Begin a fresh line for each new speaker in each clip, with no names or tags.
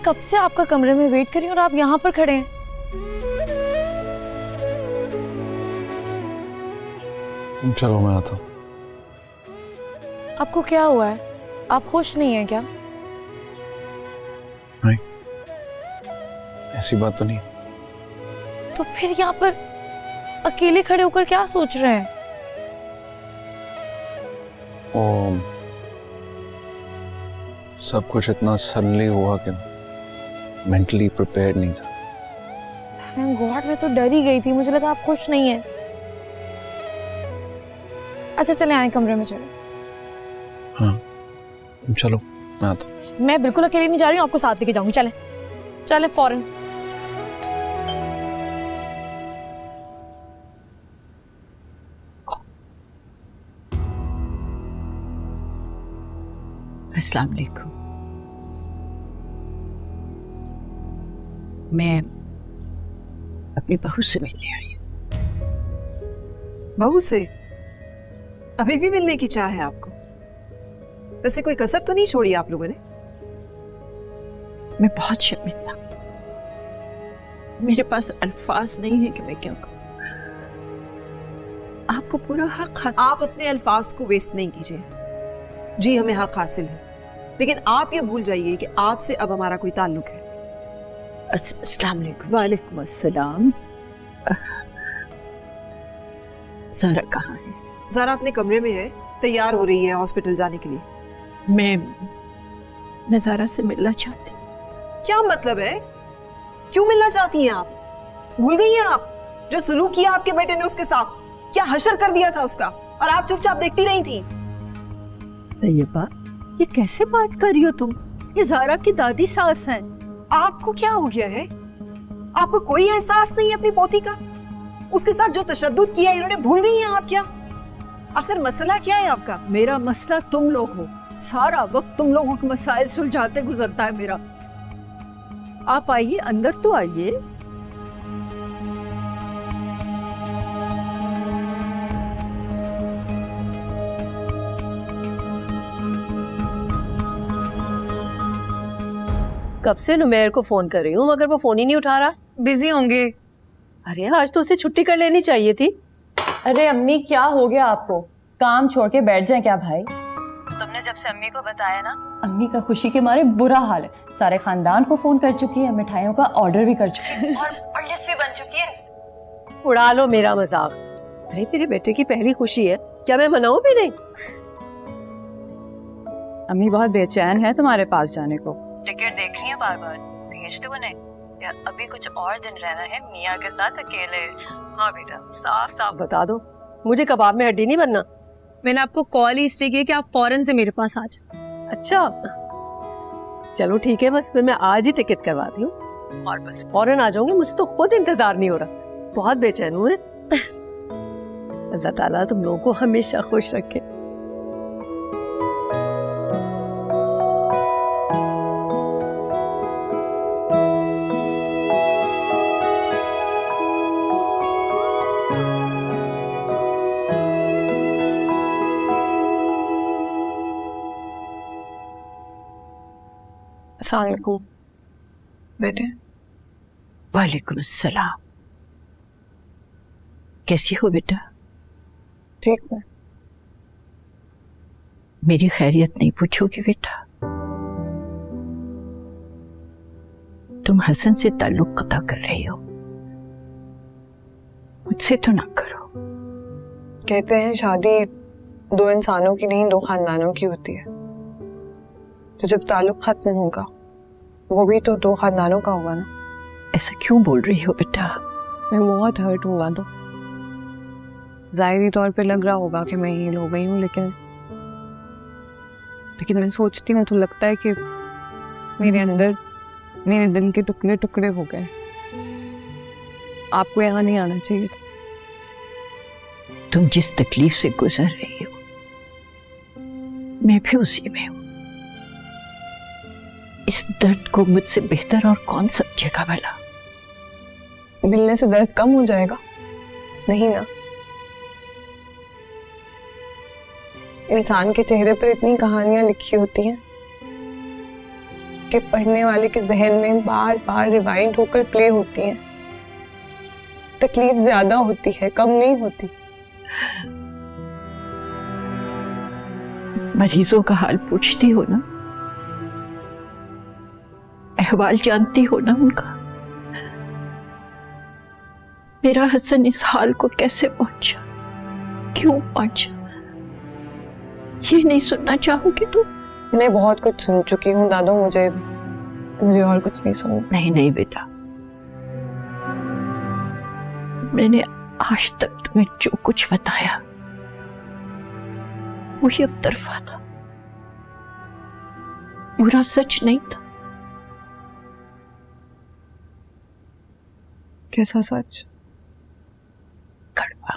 कब से आपका कमरे में वेट करी और आप यहाँ पर खड़े हैं।
चलो मैं आता हूँ।
आपको क्या हुआ है? आप खुश नहीं हैं क्या?
नहीं, ऐसी बात तो नहीं।
तो फिर यहाँ पर अकेले खड़े होकर क्या सोच रहे हैं?
ओ, सब कुछ इतना सडनली हुआ कि मेंटली प्रिपेयर्ड नहीं था।
थैंक गॉड, मैं तो डर ही गई थी, मुझे लगा आप खुश नहीं हैं। अच्छा चले आए कमरे में, चलो।
हाँ चलो मैं आता हूँ।
मैं बिल्कुल अकेली नहीं जा रही हूँ, आपको साथ लेके जाऊंगी। चले चले फौरन।
अस्सलाम वालेकुम। मैं अपनी बहू से मिलने आई हूँ।
बहू से? अभी भी मिलने की चाह है आपको? वैसे कोई कसर तो नहीं छोड़ी आप लोगों ने?
मैं बहुत शर्मिंदा हूं, मेरे पास अल्फाज नहीं है कि मैं क्या कहूँ। आपको पूरा हक हासिल।
आप अपने अल्फाज को वेस्ट नहीं कीजिए। जी हमें हक हासिल है, लेकिन आप ये भूल जाइए कि आपसे अब हमारा कोई ताल्लुक है।
अस्सलाम वालेकुम। वालेकुम अस्सलाम। ज़ारा कहाँ है?
ज़ारा अपने कमरे में है, तैयार हो रही है हॉस्पिटल जाने के लिए।
मैं ज़ारा से मिलना चाहती हूँ।
क्या मतलब है? क्यों मिलना चाहती हैं आप? भूल गई हैं आप जो सलूक किया आपके बेटे ने उसके साथ? क्या हशर कर दिया था उसका, और आप चुपचाप देखती रही थी।
तैयबा, ये कैसे बात कर रही हो तुम? ये ज़ारा की दादी सास हैं।
आपको क्या हो गया है? आपको कोई एहसास नहीं है अपनी पोती का? उसके साथ जो तशद्दुद किया इन्होंने, भूल गई हैं आप क्या? आखिर मसला क्या है आपका?
मेरा मसला तुम लोग हो। सारा वक्त तुम लोगों के मसाइल सुलझाते गुजरता है मेरा। आप आइए, अंदर तो आइए।
कब से नुमेर को फोन कर रही हूँ मगर वो फोन ही नहीं उठा रहा।
बिजी होंगे।
अरे आज तो उसे छुट्टी कर लेनी चाहिए थी।
अरे अम्मी, क्या हो गया आपको? काम छोड़ के बैठ जाए क्या भाई? तुमने जब से अम्मी को बताया ना, अम्मी का खुशी के मारे बुरा हाल है। सारे खानदान को फोन कर चुकी है, मिठाइयों का ऑर्डर भी कर चुकी है और लिस्ट भी बन चुकी है।
उड़ा लो मेरा मजाक। अरे मेरे बेटे की पहली खुशी है, क्या मैं मनाऊं भी नहीं?
अम्मी बहुत बेचैन है तुम्हारे पास जाने को।
टिकट देख रही है बार बार, भेज दो उन्हें, या अभी कुछ और दिन रहना है मियाँ के साथ अकेले? हाँ बेटा, साफ साफ
बता दो, मुझे कबाब में हड्डी नहीं बनना।
मैंने आपको कॉल ही इसलिए किया कि आप फौरन से मेरे पास आ जाए।
अच्छा चलो ठीक है, बस फिर मैं आज ही टिकट करवाती हूँ और बस फौरन आ जाऊंगी। मुझे तो खुद इंतजार नहीं हो रहा, बहुत बेचैन हूँ। अल्लाह ताला तुम लोगों को हमेशा खुश रखे।
अस्सलाम वालेकुम बेटे।
वालेकुम अस्सलाम। कैसी हो बेटा?
ठीक है।
मेरी खैरियत नहीं पूछोगी बेटा? तुम हसन से ताल्लुक कता कर रही हो, मुझसे तो ना करो।
कहते हैं शादी दो इंसानों की नहीं, दो खानदानों की होती है। तो जब ताल्लुक खत्म होगा, वो भी तो दो खानदानों का होगा ना।
ऐसा क्यों बोल रही हो बेटा?
मैं बहुत हर्ट हुआ, तो जाहिरी तौर पे लग रहा होगा कि मैं हील हो गई हूँ, लेकिन मैं सोचती हूँ तो लगता है कि मेरे अंदर मेरे दिल के टुकड़े टुकड़े हो गए। आपको यहाँ नहीं आना चाहिए था।
तुम जिस तकलीफ से गुजर रही हो, मैं भी उसी में हूँ। इस दर्द को मुझसे बेहतर और कौन समझेगा भला?
मिलने से दर्द कम हो जाएगा? नहीं ना। इंसान के चेहरे पर इतनी कहानियां लिखी होती हैं,
आपके पढ़ने वाले के जहन में बार बार रिवाइंड होकर प्ले होती हैं। तकलीफ ज्यादा होती है, कम नहीं होती।
मरीजों का हाल पूछती हो ना, अहवाल जानती हो ना उनका। मेरा हसन इस हाल को कैसे पहुंचा, क्यों पहुंचा, ये नहीं सुनना चाहोगे तुम?
मैं बहुत कुछ सुन चुकी हूँ दादू, मुझे और कुछ नहीं सुनना।
नहीं नहीं बेटा, मैंने आज तक तुम्हें जो कुछ बताया वो एक तरफा था, पूरा सच नहीं था।
कैसा सच?
कड़वा,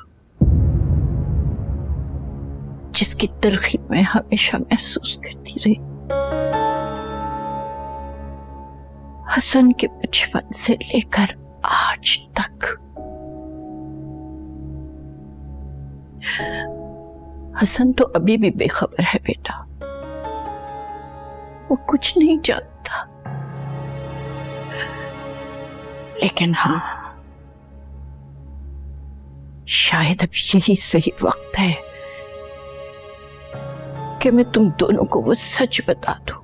जिसकी तलखी मैं हमेशा महसूस करती रही। हसन के बचपन से लेकर आज तक हसन तो अभी भी बेखबर है बेटा, वो कुछ नहीं जानता। लेकिन हाँ, शायद अब यही सही वक्त है कि मैं तुम दोनों को वो सच बता दूं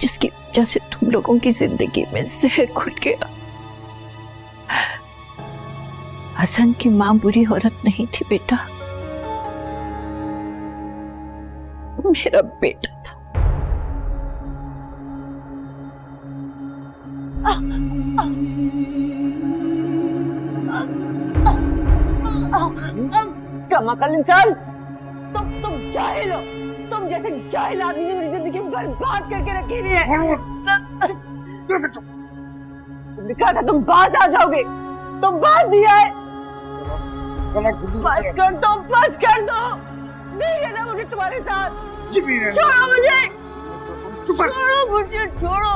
जिसकी वजह से तुम लोगों की जिंदगी में जहर घुल गया। हसन की मां बुरी औरत नहीं थी बेटा, मेरा बेटा था।
कमाकल इंसान, तुम जाहिल हो। तुम जैसे जाहिल आदमी ने मेरी जिंदगी बर्बाद करके रखी हुई है। तुमने कहा था तुम बाज आ जाओगे, तुम बाज दिया है। बस कर दो, बस कर दो, नहीं रहना मुझे तुम्हारे साथ। छोड़ो मुझे, छोड़ो मुझे, छोड़ो।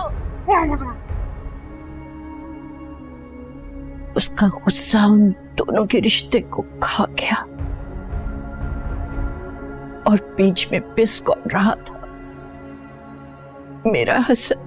उसका गुस्सा उन दोनों के रिश्ते को खा गया और बीच में पिस कौन रहा था, मेरा हसन।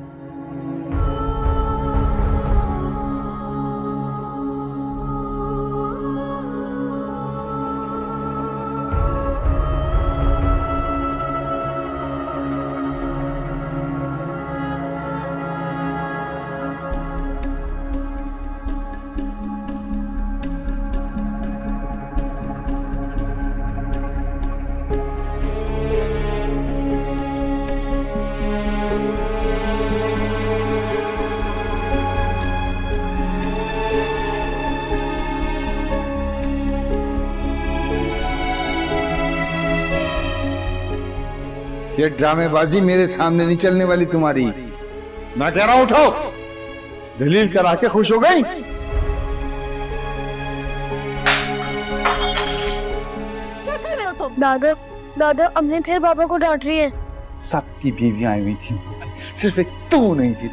ये ड्रामेबाजी मेरे सामने नहीं चलने वाली तुम्हारी। मैं कह रहा हूं उठो, जलील करा के खुश हो गई।
क्या कर रहे हो तुम?
दादा अम्मी फिर पापा को डांट रही है।
सबकी बीवियां आई हुई थी, सिर्फ एक तू नहीं थी।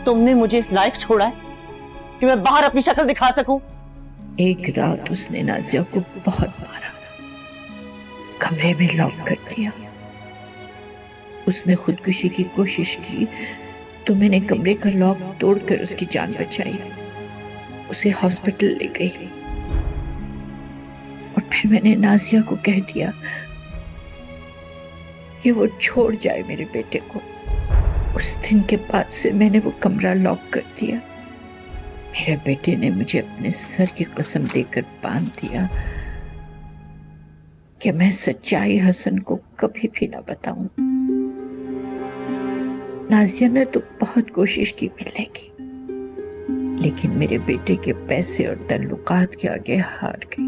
तुमने मुझे इस लायक छोड़ा है कि मैं बाहर अपनी शक्ल दिखा सकूं?
एक रात उसने नाजिया को बहुत मारा, कमरे में लॉक कर दिया। उसने खुदकुशी की कोशिश की तो मैंने कमरे का लॉक तोड़कर उसकी जान बचाई, उसे हॉस्पिटल ले गई और फिर मैंने नाजिया को कह दिया कि वो छोड़ जाए मेरे बेटे को। उस दिन के बाद से मैंने वो कमरा लॉक कर दिया। मेरे बेटे ने मुझे अपने सर की कसम देकर बांध दिया कि मैं सच्चाई हसन को कभी भी ना बताऊं। नाजिया ने तो बहुत कोशिश की मिलने की, लेकिन मेरे बेटे के पैसे और ताल्लुकात के आगे हार गई।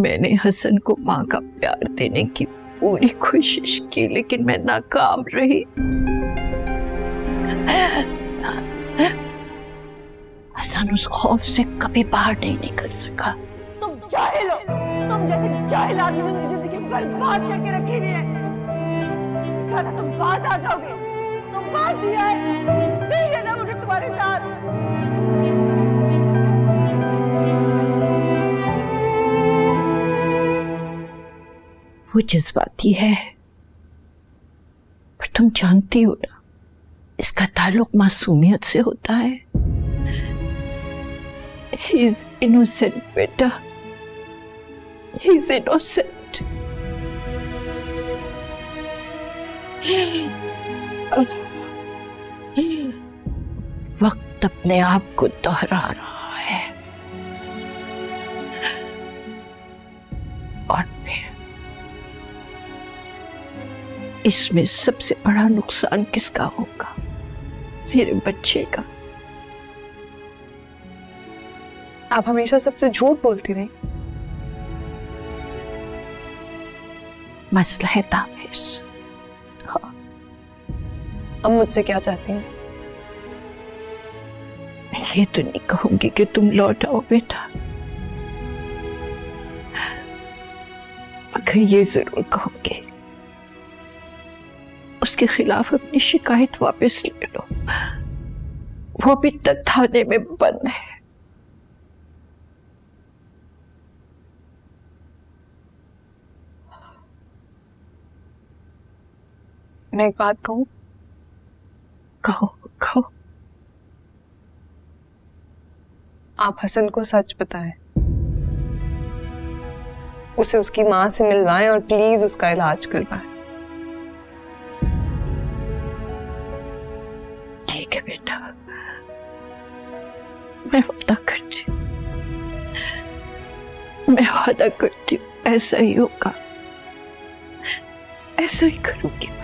मैंने हसन को माँ का प्यार देने की पूरी कोशिश की, लेकिन मैं नाकाम रही। हसन उस खौफ से कभी बाहर नहीं निकल सका।
तुम जाहिल हो, तुम जैसे जाहिल आदमी ने मेरी जिंदगी बर्बाद करके रखी हुई है। कहा था तुम बाज आ जाओगे, तुम बाज दिया है, नहीं रहना मुझे तुम्हारे साथ।
वो जज्बाती है, तुम जानती हो ना, इसका ताल्लुक मासूमियत से होता है। He is innocent, बेटा। He is innocent। वक्त अपने आप को दोहरा रहा है और फिर इसमें सबसे बड़ा नुकसान किसका होगा? मेरे बच्चे का।
आप हमेशा सबसे झूठ बोलती रही।
मसला है ताबिश। हाँ।
अब मुझसे क्या चाहती हैं?
मैं ये तो नहीं कहूंगी कि तुम लौट आओ बेटा, मगर ये जरूर कहूंगी उसके खिलाफ अपनी शिकायत वापस ले लो। वो भी तक थाने में बंद है।
मैं एक बात कहूं?
कहो कहो।
आप हसन को सच बताएं, उसे उसकी मां से मिलवाएं और प्लीज उसका इलाज करवाएं।
ठीक है बेटा, मैं वादा करती हूँ, मैं वादा करती हूँ ऐसा ही होगा, ऐसा ही करूंगी मैं।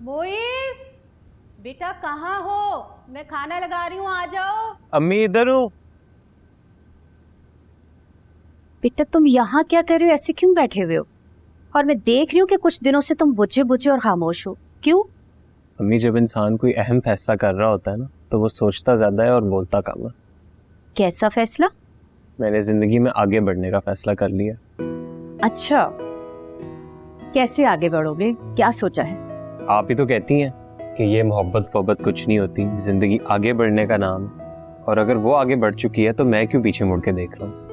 मोइस, बेटा कहाँ हो? मैं खाना लगा रही हूँ, आ जाओ।
अम्मी इधर हूँ।
बेटा तुम यहाँ क्या कर रहे हो? ऐसे क्यों बैठे हुए हो? और मैं देख रही हूँ कि कुछ दिनों से तुम बुझे बुझे और खामोश हो, क्यों?
अम्मी, जब इंसान कोई अहम फैसला कर रहा होता है ना, तो वो सोचता ज्यादा है और बोलता कम है।
कैसा फैसला?
मैंने जिंदगी में आगे बढ़ने का फैसला कर लिया।
अच्छा, कैसे आगे बढ़ोगे? क्या सोचा है?
आप ही तो कहती हैं कि ये मोहब्बत कुछ नहीं होती, जिंदगी आगे बढ़ने का नाम। और अगर वो आगे बढ़ चुकी है तो मैं क्यों पीछे मुड़ के देख रहा हूँ?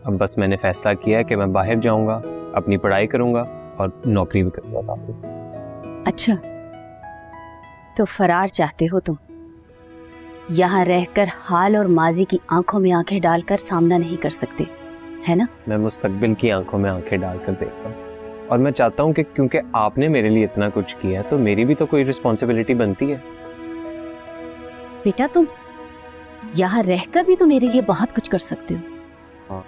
अब बस मैंने फैसला किया है कि मैं बाहर जाऊंगा, अपनी पढ़ाई करूंगा और नौकरी भी करूंगा साथ में।
अच्छा, तो फरार चाहते हो तुम? यहाँ रहकर हाल और माजी की आंखों में आंखें डालकर सामना नहीं कर सकते, है ना?
मैं मुस्तकबिल की आंखों में आंखें डालकर देखता हूँ और मैं चाहता हूँ कि क्योंकि आपने मेरे लिए इतना कुछ किया है तो मेरी भी तो कोई रिस्पॉन्सिबिलिटी बनती है।
बेटा तुम यहाँ रहकर भी तो मेरे लिए बहुत कुछ कर सकते हो।
हाँ,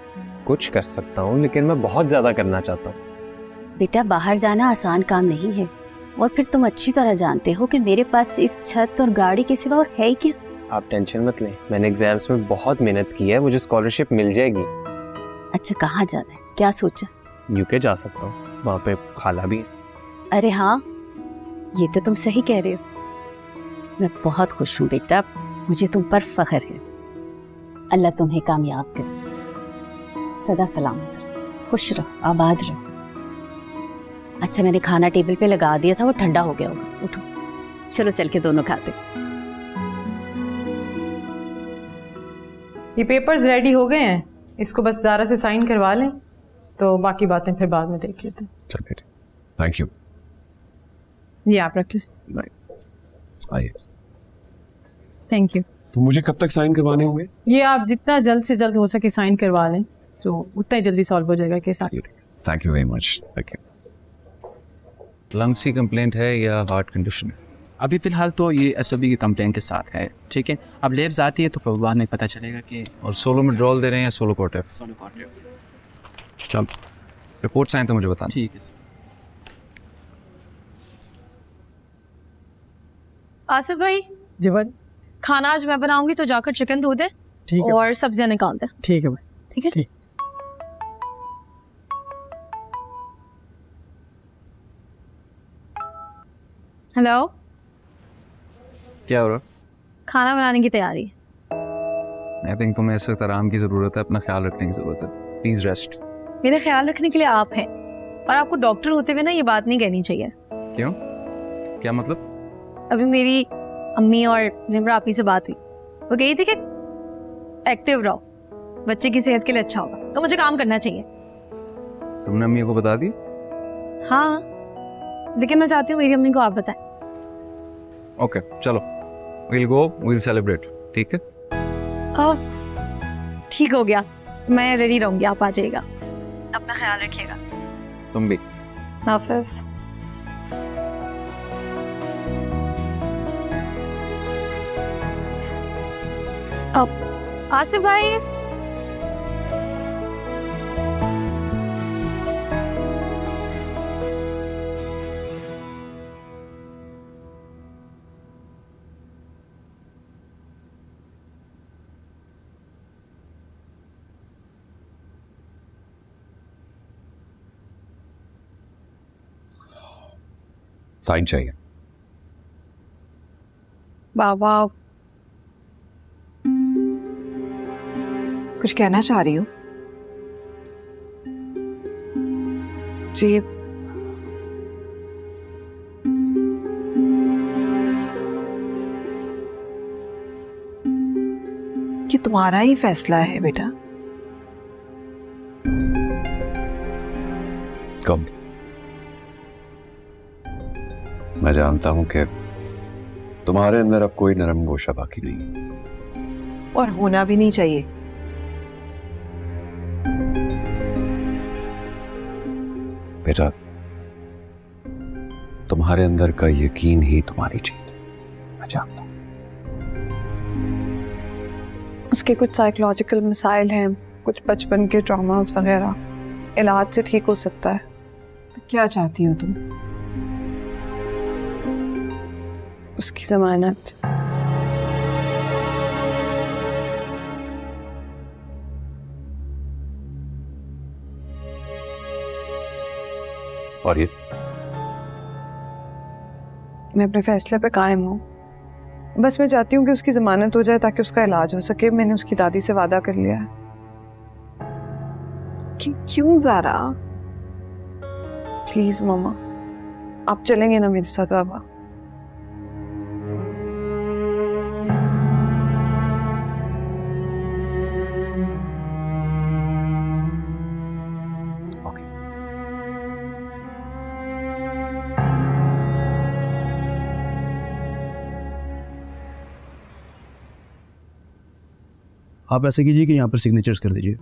कुछ कर सकता हूँ, लेकिन मैं बहुत ज्यादा करना चाहता हूँ।
बेटा बाहर जाना आसान काम नहीं है, और फिर तुम अच्छी तरह जानते हो कि मेरे पास इस छत और गाड़ी के सिवा और है ही क्या।
आप टेंशन मत लें, मैंने एग्जाम्स में बहुत मेहनत की है, मुझे स्कॉलरशिप मिल जाएगी।
अच्छा, कहाँ जाना है? क्या सोचा?
यूके जा सकता हूँ, वहाँ पे खाला भी है।
अरे हाँ, ये तो तुम सही कह रहे हो। मैं बहुत खुश हूँ बेटा, मुझे तुम पर फख्र है। अल्लाह तुम्हें कामयाब करे, सदा सलामत रहो, खुश रहो, आबाद रहो। अच्छा, मैंने खाना टेबल पे लगा दिया था, वो ठंडा हो गया होगा। उठो, चलो चल के दोनों खाते।
ये पेपर्स रेडी हो गए हैं, इसको बस ज़ारा से साइन करवा लें तो बाकी बातें फिर बाद में देख लेते हैं।
चलिए, थैंक यू।
ये आप रख लीजिए।
आइए।
Thank you.
तो मुझे कब तक साइन करवाने होंगे?
ये आप जितना जल्द से जल्द हो सके साइन करवा लें तो उतना ही जल्दी सॉल्व हो जाएगा case.
Thank you very much. Thank you. Lungs की कंप्लेंट है या हार्ट कंडीशन?
अभी फिलहाल तो ये एसओबी की कंप्लेंट के साथ है, ठीक है। अब लेब्स आती है तो बाद में पता चलेगा कि।
और सोलो में ड्रॉल दे रहे हैं या सोलो कोटेव?
सोलो कोटेव।
चल, रिपोर्ट्स आए तो मुझे बता।
ठीक है सर।
आसिफ भाई
जीवन,
खाना आज मैं बनाऊंगी तो जाकर चिकन धो दे।
ठीक है।
और सब्जियां निकाल दे।
ठीक है भाई।
ठीक है।
ठीक।
हेलो,
क्या हो रहा?
खाना बनाने की तैयारी।
आई थिंक तुम्हें इस वक्त आराम की ज़रूरत है, अपना ख्याल रखने की ज़रूरत है। Please rest.
मेरा ख्याल रखने के लिए आप हैं, और आपको डॉक्टर होते हुए ना ये बात नहीं कहनी चाहिए।
क्यों? क्या मतलब?
अभी मेरी अम्मी और निम्रा आपी से बात हुई। वो कही थी कि एक्टिव रहो, बच्चे की सेहत के लिए अच्छा होगा, तो मुझे काम करना चाहिए।
तुमने अम्मी को बता दी?
हाँ, लेकिन मैं चाहती हूँ मेरी अम्मी को आप बताएं।
ओके चलो, we'll go, we'll celebrate, ठीक है?
ठीक हो गया, मैं रेडी रहूंगी, आप आ जाइएगा। अपना ख्याल रखिएगा।
तुम भी।
हाफिज। आसिफ भाई,
साइन चाहिए।
बाबा
कुछ कहना चाह रही हो?
जी
कि तुम्हारा ही फैसला है बेटा।
कम मैं जानता हूं कि तुम्हारे अंदर अब कोई नरम गोशा बाकी नहीं,
और होना भी नहीं चाहिए।
बेटा, तुम्हारे अंदर का यकीन ही तुम्हारी जीत है, मैं जानता हूं।
उसके कुछ साइकोलॉजिकल मसाइल हैं, कुछ बचपन के ट्रॉमास वगैरह, इलाज से ठीक हो सकता है।
तो क्या चाहती हो तुम?
उसकी जमानत।
और ये
मैं अपने फैसले पे कायम हूँ। बस मैं चाहती हूँ कि उसकी जमानत हो जाए ताकि उसका इलाज हो सके। मैंने उसकी दादी से वादा कर लिया है।
क्यों ज़ारा?
प्लीज मामा, आप चलेंगे ना मेरे साथ? बाबा
आप ऐसा कीजिए कि यहाँ पर सिग्नेचर्स कर दीजिए।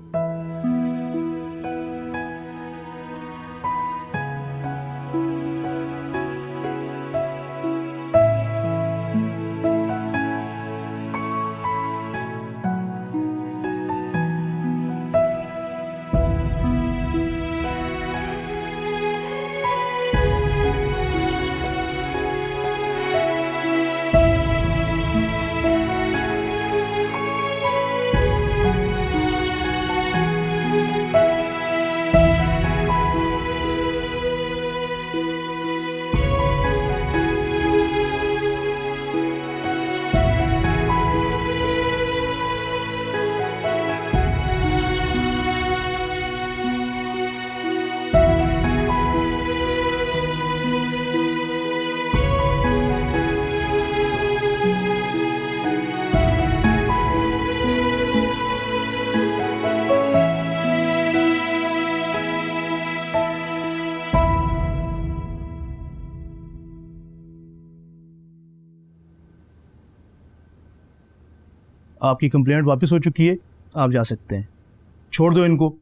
आपकी कंप्लेंट वापस हो चुकी है, आप जा सकते हैं। छोड़ दो इनको।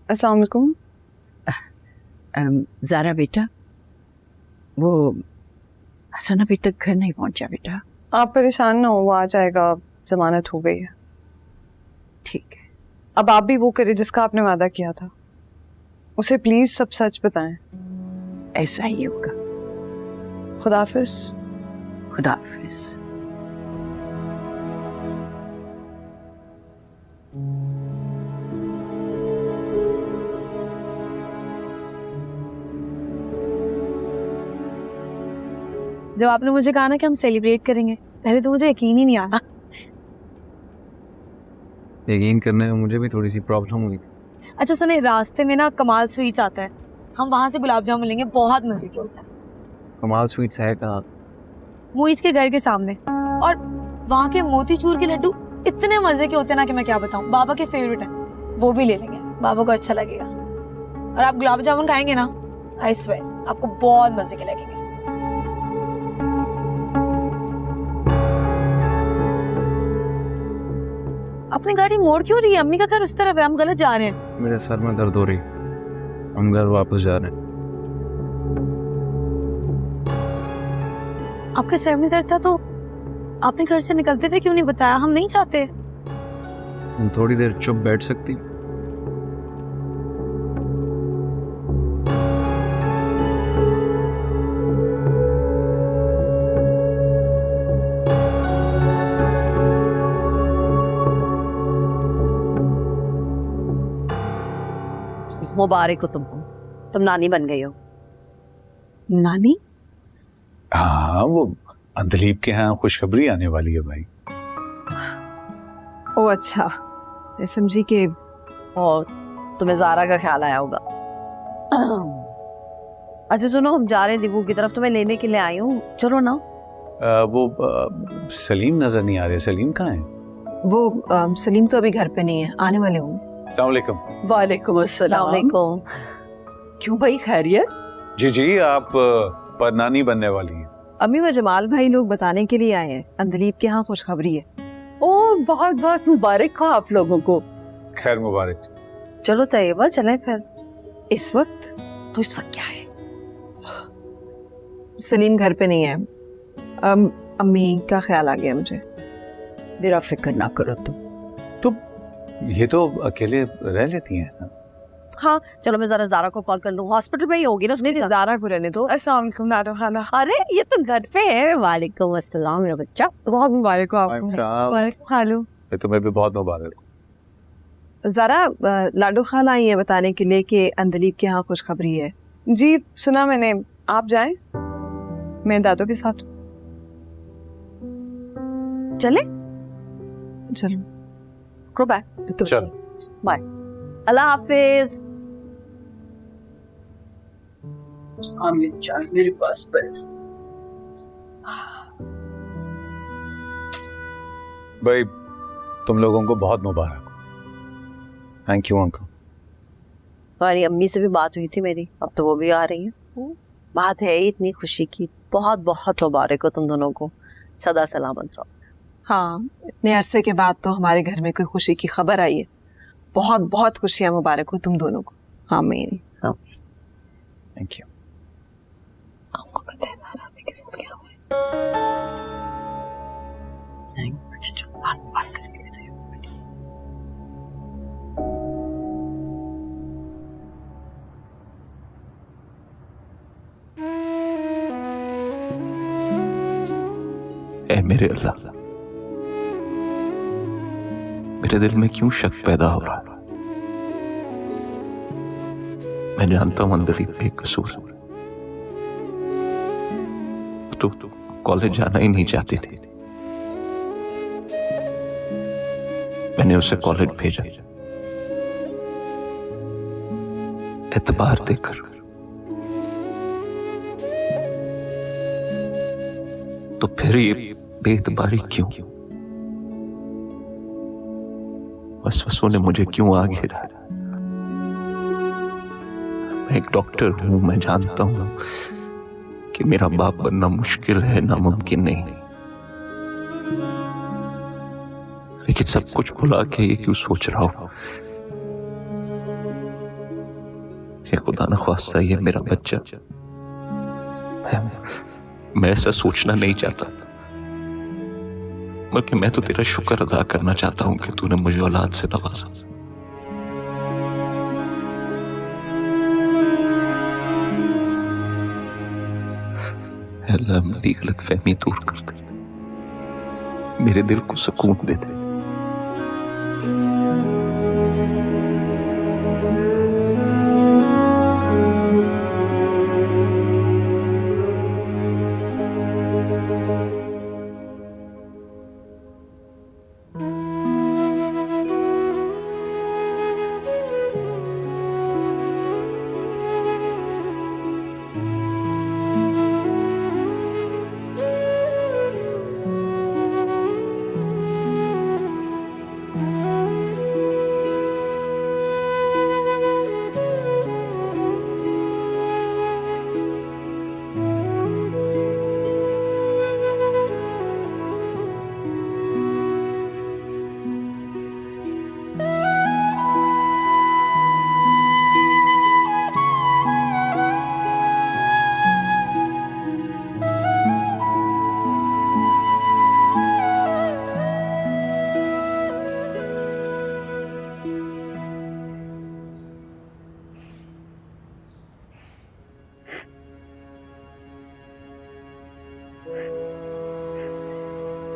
अस्सलाम वालेकुम।
ज़ारा बेटा, वो हसन अभी तक घर नहीं पहुंचा बेटा।
आप परेशान ना हो, वो आ जाएगा। जमानत हो गई है।
ठीक है।
अब आप भी वो करें जिसका आपने वादा किया था। उसे प्लीज सब सच बताएं।
ऐसा ही होगा।
खुदाफिज।
खुदाफिज।
जब आपने मुझे कहा ना कि हम सेलिब्रेट करेंगे, पहले तो मुझे यकीन ही नहीं आया।
यकीन करने में मुझे भी थोड़ी सी प्रॉब्लम हुई।
अच्छा सुने, रास्ते में ना कमाल स्वीट्स आता है, हम वहां से गुलाब जामुन लेंगे, बहुत मजे के होता है।
कमाल स्वीट्स है कहाँ?
मुइज के घर के सामने। और वहाँ के मोतीचूर के लड्डू इतने मजे के होते हैं ना कि मैं क्या बताऊं। बाबा के फेवरेट है, वो भी ले लेंगे, बाबा को अच्छा लगेगा। और आप गुलाब जामुन खाएंगे ना, आई स्वेयर आपको बहुत मजे के लगेंगे। अपनी गाड़ी मोड़ क्यों रही है? अम्मी का घर उस तरफ है, हम गलत जा रहे हैं।
मेरे सर में दर्द हो रही, हम घर वापस जा रहे हैं।
आपके सर में दर्द था तो आपने घर से निकलते हुए क्यों नहीं बताया? हम नहीं चाहते।
तुम थोड़ी देर चुप बैठ सकती?
मुबारक हो तुमको, तुम नानी बन गई हो।
नानी?
हाँ, वो अंधलीप के यहाँ खुशखबरी आने वाली है भाई।
ओ अच्छा, मैं समझी कि
और तुम्हें जारा का ख्याल आया होगा। अच्छा सुनो, हम जा रहे हैं दीपू की तरफ, तुम्हें लेने के लिए आई हूँ, चलो ना।
सलीम नजर नहीं आ रहे। सलीम कहाँ है?
वो सलीम तो अभी घर पे नहीं है, आने वाले होंगे।
अस्सलाम वालेकुम।
वालेकुम अस्सलाम। क्यों भाई, खैरियत?
जी जी, आप परनानी बनने वाली हैं।
अम्मी व जमाल भाई लोग बताने के लिए आए हैं, अंधलीप के यहाँ खुशखबरी है।
ओ बहुत बहुत मुबारक हो आप लोगों को।
खैर मुबारक।
चलो तैयबा चलें फिर।
इस वक्त?
तो इस वक्त क्या है?
सलीम घर पे नहीं है। अम्मी का ख्याल आ गया मुझे।
मेरा फिक्र ना करो तुम।
तो ये तो अकेले रह लेती हैं ना?
हाँ चलो, मैं जरा जारा को कॉल कर लूँ, हॉस्पिटल में ही होगी ना।
नहीं, जारा को रहने दो। अस्सलाम वालेकुम नाडो खाला।
अरे ये तो घर पे है। वालेकुम अस्सलाम मेरा बच्चा,
बहुत मुबारक हो आपको।
वालेकुम
खालू।
तुम्हें भी बहुत मुबारक हो।
जरा लाडो खाला आई है बताने के लिए कि अंधलीप के यहाँ खुशखबरी है। जी सुना मैंने, आप जाएं, मैं दादो के साथ।
चले?
चलो।
गो बाय।
चलो
बाय, अल्लाह हाफिज।
मेरे पास
भाई, तुम लोगों को बहुत मुबारक हो।
Thank you uncle.
तुम्हारी अम्मी से भी बात हुई थी मेरी, अब तो वो भी आ रही है। बात है इतनी खुशी की। बहुत बहुत मुबारक हो तुम दोनों को, सदा सलामत रहो।
हाँ, इतने अरसे के बाद तो हमारे घर में कोई खुशी की खबर आई है। बहुत बहुत खुशियां मुबारक हो तुम दोनों को। हाँ मेरी।
Thank you.
आपको पता है सारा के साथ क्या हुआ? नहीं कुछ, बात करेंगे।
ऐ मेरे अल्लाह, मेरे दिल में क्यों शक पैदा हो रहा है? मैं जानता हूं अंधलीप बेकसूर तो कॉलेज जाना ही नहीं चाहती थी। मैंने उसे कॉलेज भेजा एतबार देकर। तो फिर ये बेतबारी क्यों? वसवसों ने मुझे क्यों आ घेरा? मैं एक डॉक्टर हूं, मैं जानता हूं कि मेरा बाप बनना मुश्किल है, नामुमकिन नहीं। लेकिन सब कुछ भुला के ये क्यों सोच रहा हूं? ये खुदा न ख्वास्ता ये मेरा बच्चा। मैं ऐसा सोचना नहीं चाहता, बल्कि मैं तो तेरा शुक्र अदा करना चाहता हूँ कि तूने मुझे औलाद से नवाजा। अल्लाह मेरी गलत फहमी दूर कर दे, मेरे दिल को सुकून दे दे।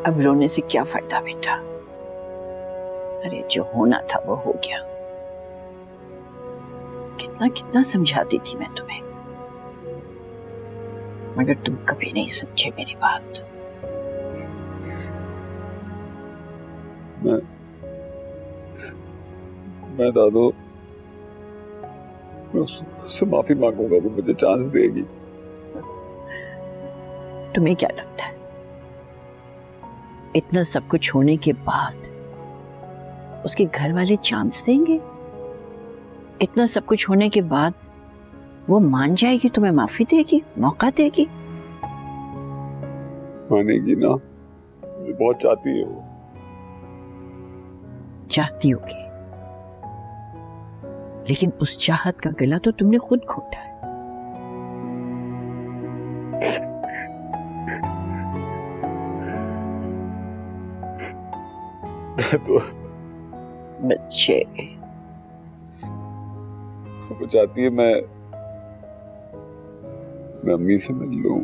अब रोने से क्या फायदा बेटा? अरे जो होना था वो हो गया। कितना कितना समझाती थी मैं तुम्हें, मगर तुम कभी नहीं समझे मेरी बात।
मैं दादू उससे माफी मांगूंगा, वो मुझे चांस देगी।
तुम्हें क्या लगता है इतना सब कुछ होने के बाद उसके घर वाले चांस देंगे? इतना सब कुछ होने के बाद वो मान जाएगी, तुम्हें माफी देगी, मौका देगी?
मानेगी ना, बहुत चाहती है वो।
चाहती होगी, लेकिन उस चाहत का गला तो तुमने खुद घोटा है।
तो
बच्चे,
वो चाहती है मैं अम्मी से मिल लूं,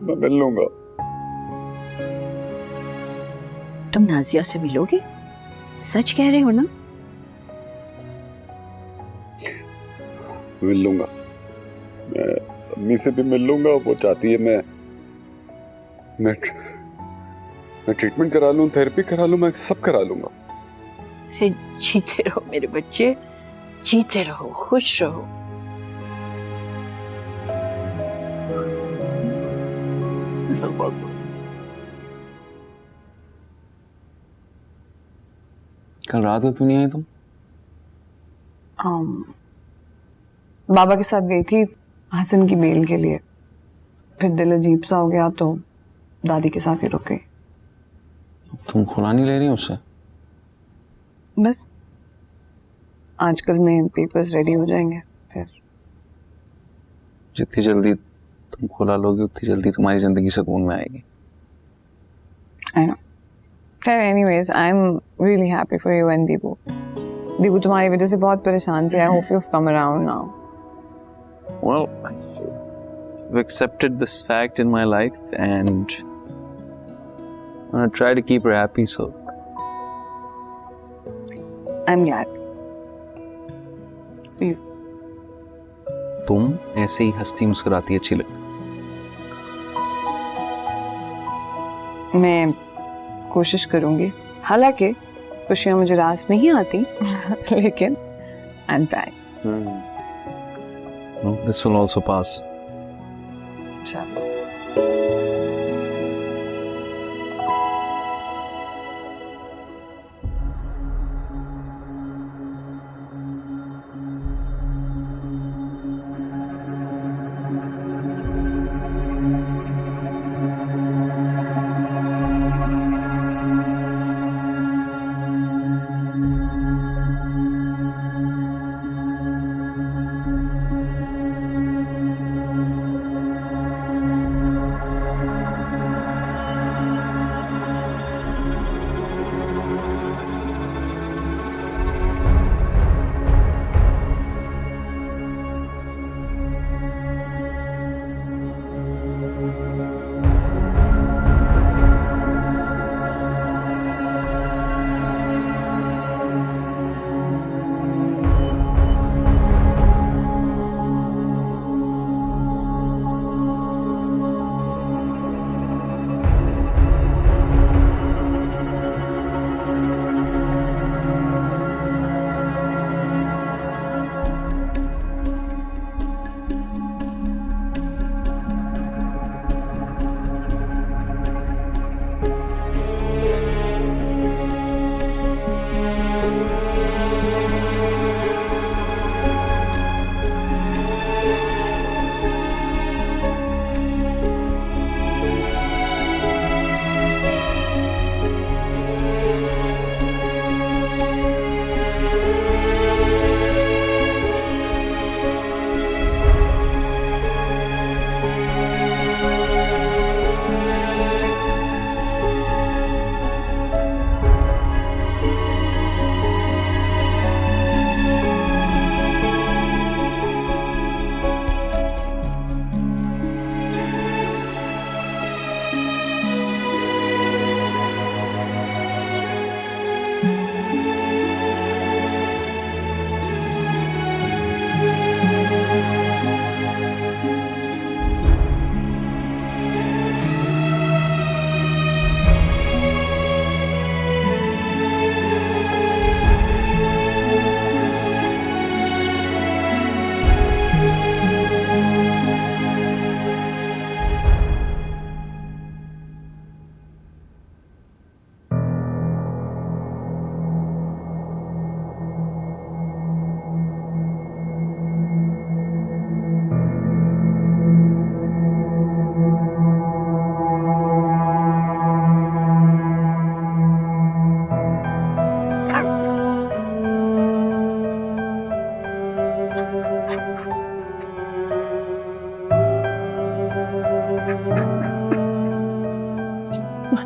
मैं मिल लूंगा।
तुम नाजिया से मिलोगे? सच कह रहे हो ना?
मिल लूंगा, मैं अम्मी से भी मिल लूंगा। वो चाहती है मैं ट्रीटमेंट करा लूं, थेरेपी करा लूं, मैं सब करा लूंगा।
जीते रहो मेरे बच्चे, जीते रहो, खुश रहो।
कल रात को क्यों नहीं आई तुम?
बाबा के साथ गई थी हसन की बेल के लिए, फिर दिल अजीब सा हो गया तो दादी के साथ ही रुक गई।
तुम खुला नहीं ले रही उससे?
बस आजकल में पेपर्स रेडी हो जाएंगे, फिर
जितनी जल्दी तुम खुला लोगे उतनी जल्दी तुम्हारी जिंदगी सुकून में आएगी।
I know. खैर anyways, I am really happy for you and Deepu. Deepu तुम्हारी वजह से बहुत परेशान थे। I hope you have come around now.
Well, I've accepted this fact in my life and I'm gonna try to keep her happy, so
I'm glad.
तुम ऐसे ही हंसती मुस्कुराती अच्छी लगती।
मैं कोशिश करूंगी, हालांकि खुशियां मुझे रास नहीं आती लेकिन I'm trying.
No, this will also pass.
Inshallah.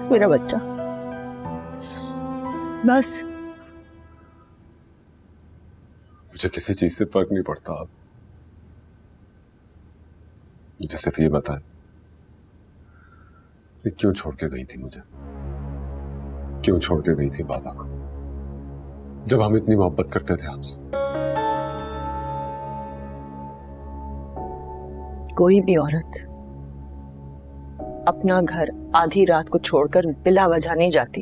बस मेरा बच्चा, बस।
मुझे किसी चीज से फर्क नहीं पड़ता। आप मुझे सिर्फ ये बताएं कि क्यों छोड़ के गई थी मुझे, क्यों छोड़ के गई थी बाबा को, जब हम इतनी मोहब्बत करते थे आपसे।
कोई भी औरत अपना घर आधी रात को छोड़कर बिला वजह नहीं जाती।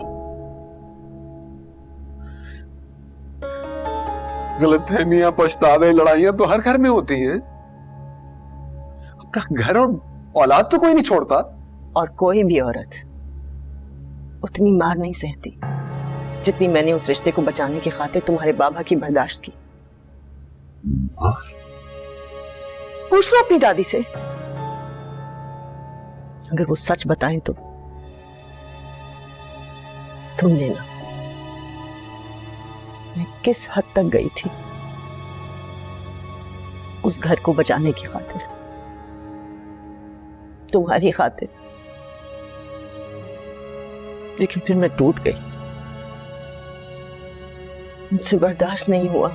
गलतफहमियां, पछतावे, लड़ाइयां तो हर घर में होती हैं। अपना घर और औलाद तो कोई नहीं छोड़ता।
और कोई भी औरत उतनी मार नहीं सहती जितनी मैंने उस रिश्ते को बचाने की खातिर तुम्हारे बाबा की बर्दाश्त की। पूछ लो अपनी दादी से, अगर वो सच बताएं तो सुन लेना मैं किस हद तक गई थी उस घर को बचाने की खातिर, तुम्हारी खातिर। लेकिन फिर मैं टूट गई, मुझसे बर्दाश्त नहीं हुआ।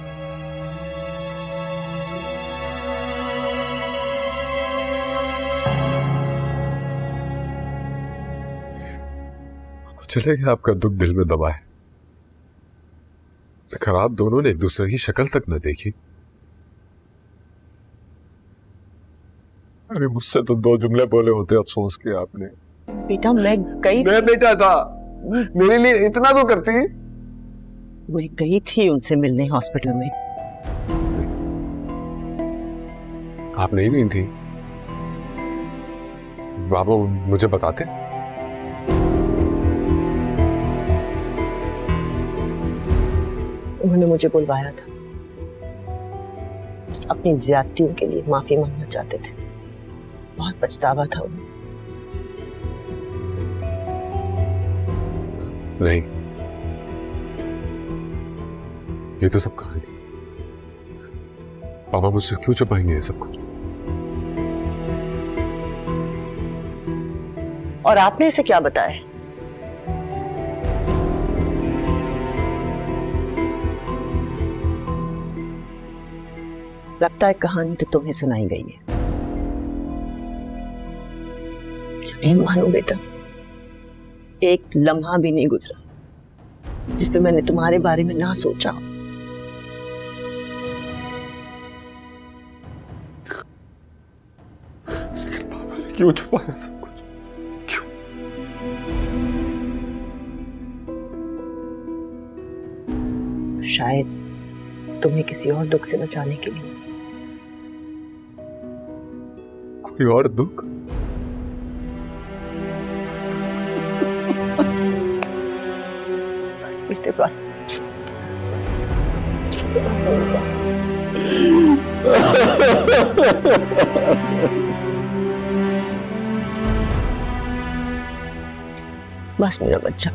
चले गया, आपका दुख दिल में दबा है। लेकिन आप दोनों ने एक दूसरे की शक्ल तक न देखी। अरे मुझसे तो 2 जुमले बोले होते, अफसोस किया आपने।
बेटा मैं
बेटा था, मेरे लिए इतना तो करती।
मैं गई थी उनसे मिलने हॉस्पिटल में।
आप नहीं गई थी? बाबा मुझे बताते।
उन्होंने मुझे बुलवाया था, अपनी ज्यादतियों के लिए माफी मांगना चाहते थे। बहुत पछतावा था उन्हें।
नहीं, ये तो सब कहानी। पापा मुझसे क्यों छुपाएंगे ये सब कुछ?
और आपने इसे क्या बताया? लगता है कहानी तो तुम्हें सुनाई गई है। नहीं मानो बेटा, एक लम्हा भी नहीं गुजरा जिस पे मैंने तुम्हारे बारे में ना सोचा।
क्यों छुपाया सब कुछ? क्यों?
शायद तुम्हें किसी और दुख से बचाने के लिए।
कोई और दुख?
बस बेटे बस। बस मेरा बच्चा।